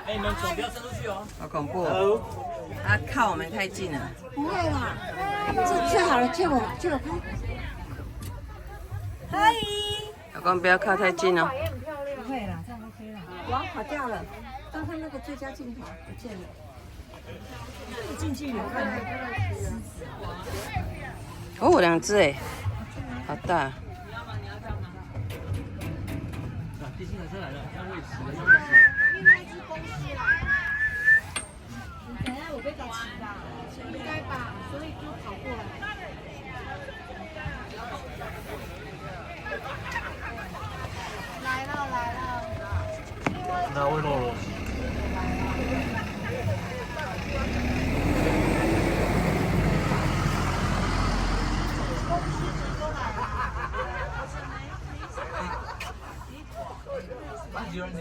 哎，你们手不要伸出去哦。好恐怖哦！它靠我们太近了。不会啦，这最好了，借我拍。嗨，老公不要靠太近哦。不会啦，这样 OK 啦。哇，跑掉了，刚才那个最佳镜头不见了。近距离看那个狮子。哦，两只哎，好大。地心车来了，要喂食了，要喂食。另外一只公狮来了。等下我被搞骑吧，应该吧，所以就跑过来。来了来了，那喂肉了。公狮子都来了。班主任，你。